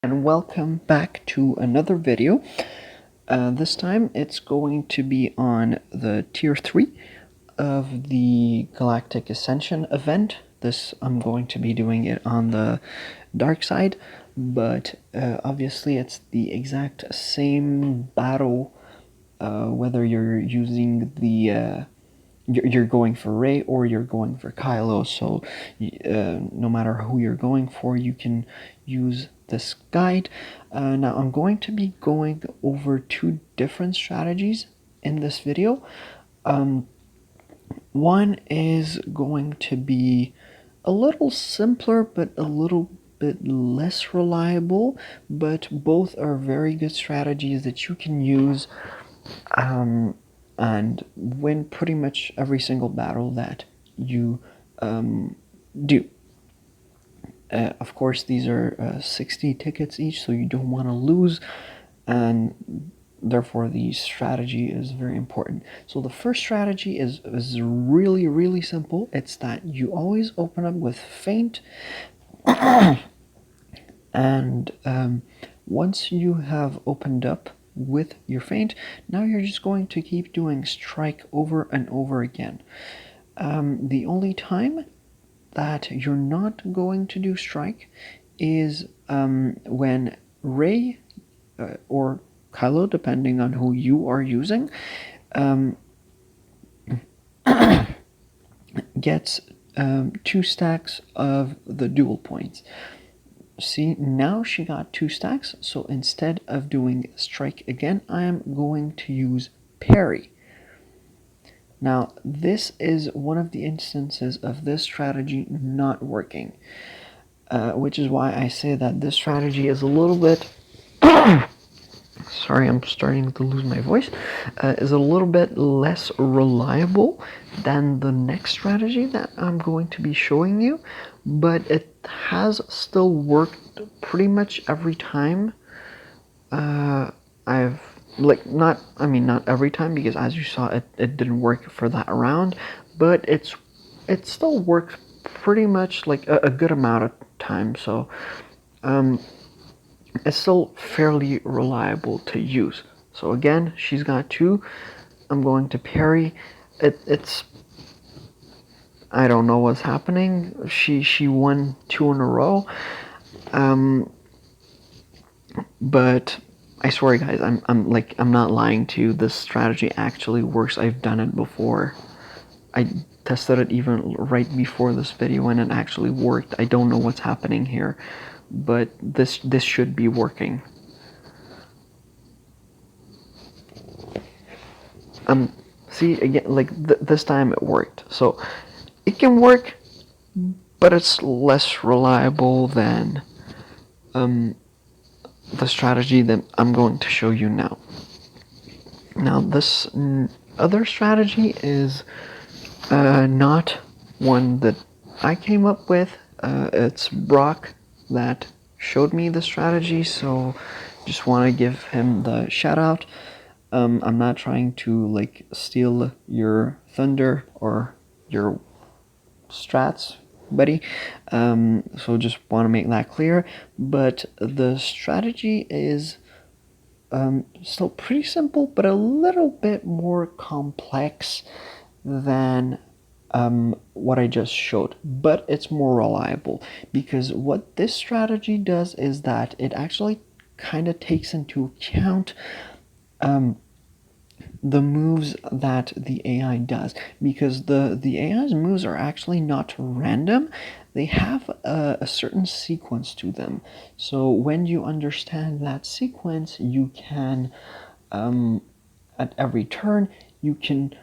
And welcome back to another video. This time it's going to be on the tier 3 of the Galactic Ascension event. I'm going to be doing it on the dark side, but obviously it's the exact same battle whether you're using the you're going for Rey or you're going for Kylo, so no matter who you're going for, you can use this guide. Now I'm going to be going over two different strategies in this video. One is going to be a little simpler but a little bit less reliable, but both are very good strategies that you can use and win pretty much every single battle that you do. Of course, these are 60 tickets each, so you don't want to lose, and therefore the strategy is very important. So the first strategy is really simple. It's that you always open up with feint, and once you have opened up with your feint, now you're just going to keep doing strike over and over again. The only time that you're not going to do strike is when Rey or Kylo, depending on who you are using, gets 2 stacks of the dual points. See, now she got 2 stacks, so instead of doing strike again, I am going to use parry. Now, this is one of the instances of this strategy not working, which is why I say that this strategy is a little bit sorry, I'm starting to lose my voice, is a little bit less reliable than the next strategy that I'm going to be showing you, but it has still worked pretty much every time. I've not every time, because as you saw, it didn't work for that round, but it still worked pretty much like a good amount of time, so it's still fairly reliable to use. So again, she's got 2. I'm going to parry. It's I don't know what's happening. She won 2 in a row. But I swear, guys, I'm not lying to you. This strategy actually works. I've done it before. I tested it even right before this video and it actually worked. I don't know what's happening here, but this should be working. See, again, like this time it worked. So it can work, but it's less reliable than the strategy that I'm going to show you now. Now, this other strategy is not one that I came up with. It's Brøck that showed me the strategy, so just want to give him the shout out. I'm not trying to like steal your thunder or your strats, buddy, so just want to make that clear. But the strategy is still pretty simple, but a little bit more complex than what I just showed, but it's more reliable, because what this strategy does is that it actually kind of takes into account the moves that the AI does, because the AI's moves are actually not random. They have a certain sequence to them. So when you understand that sequence, you can at every turn you can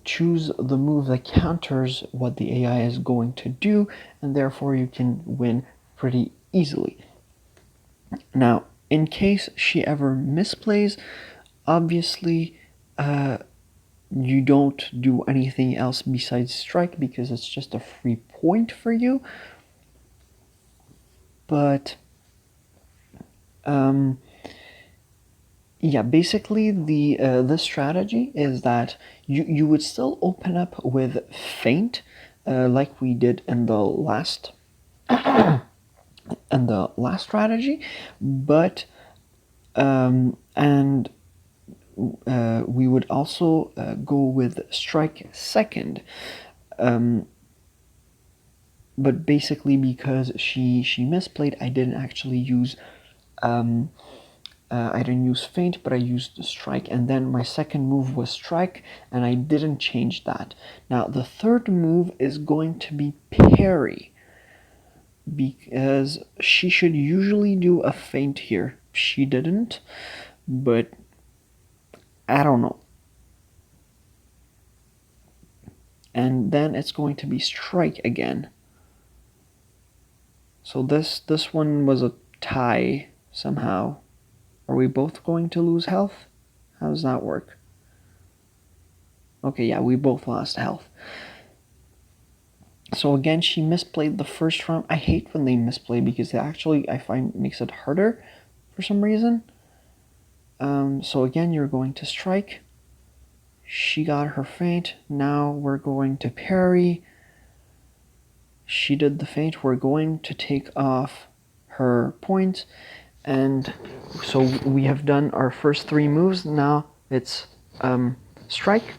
choose the move that counters what the AI is going to do, and therefore you can win pretty easily. Now, in case she ever misplays, obviously you don't do anything else besides strike, because it's just a free point for you. But yeah, basically the strategy is that you would still open up with feint, like we did in the last and the last strategy, but and we would also go with strike second, but basically because she misplayed, I didn't actually use I didn't use feint, but I used strike, and then my second move was strike, and I didn't change that. Now the third move is going to be parry, because she should usually do a feint here. She didn't, but I don't know. And then it's going to be strike again. So this one was a tie somehow. Are we both going to lose health? How does that work? Okay, yeah, we both lost health. So again, she misplayed the first round. I hate when they misplay because it actually, I find, makes it harder for some reason. So again, you're going to strike. She got her feint. Now we're going to parry. She did the feint. We're going to take off her points. And so we have done our first three moves. Now it's strike.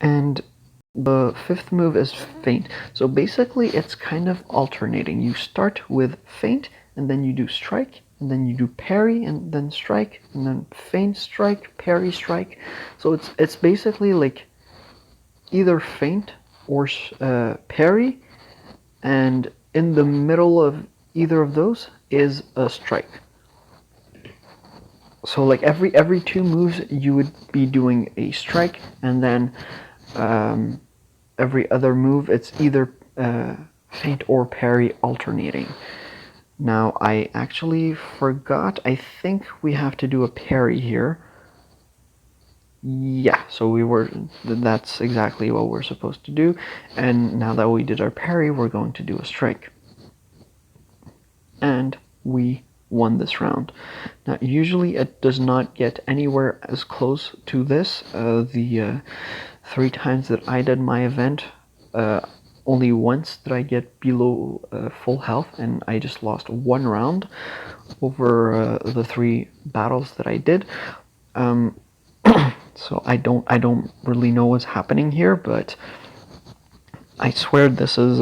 And the fifth move is feint. So basically it's kind of alternating. You start with feint, and then you do strike, and then you do parry, and then strike, and then feint, strike, parry, strike. So it's basically like either feint or parry, and in the middle of either of those is a strike. So like every two moves you would be doing a strike, and then every other move it's either feint or parry alternating. Now I actually forgot, I think we have to do a parry here. Yeah, so that's exactly what we're supposed to do. And now that we did our parry, we're going to do a strike. And we won this round. Now usually it does not get anywhere as close to this. The 3 times that I did my event, only once did I get below full health, and I just lost 1 round over the 3 battles that I did. So I don't really know what's happening here, but I swear this is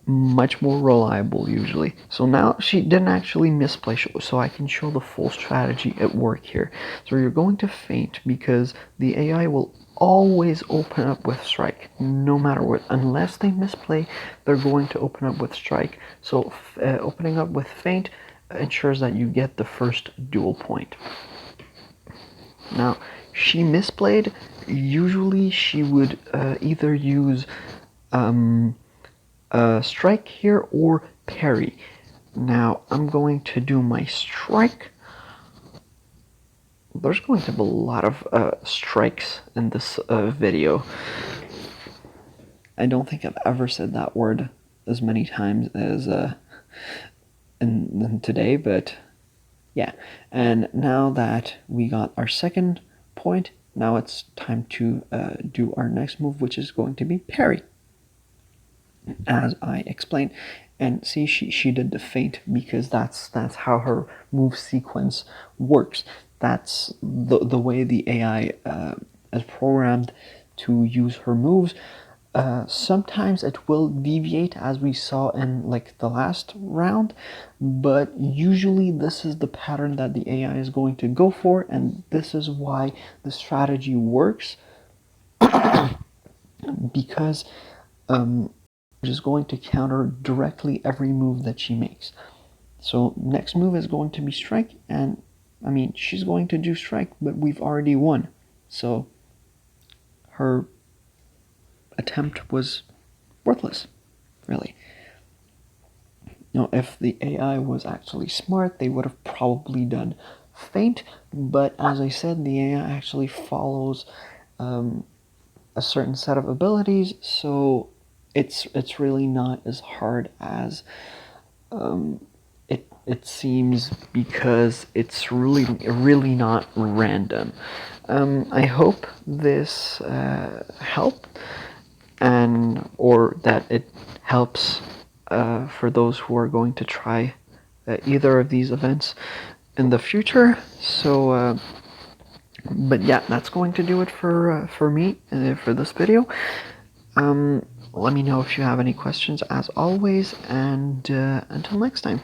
much more reliable usually. So now she didn't actually misplay, so I can show the full strategy at work here. So you're going to feint because the AI will always open up with strike, no matter what. Unless they misplay, they're going to open up with strike. So opening up with feint ensures that you get the first dual point. Now, she misplayed. Usually she would either use strike here or parry. Now I'm going to do my strike. There's going to be a lot of strikes in this video. I don't think I've ever said that word as many times as in today, but yeah. And now that we got our second point, now it's time to do our next move, which is going to be parry, as I explained. And see, she did the feint because that's how her move sequence works. That's the way the AI is programmed to use her moves. Sometimes it will deviate, as we saw in like the last round, but usually this is the pattern that the AI is going to go for, and this is why the strategy works. Because is going to counter directly every move that she makes. So next move is going to be strike, and I mean she's going to do strike, but we've already won. So her attempt was worthless, really. Now, if the AI was actually smart, they would have probably done feint, but as I said, the AI actually follows a certain set of abilities, so it's really not as hard as it seems, because it's really not random. I hope this helped. or that it helps for those who are going to try either of these events in the future. So but yeah, that's going to do it for me for this video. Let me know if you have any questions as always, and until next time.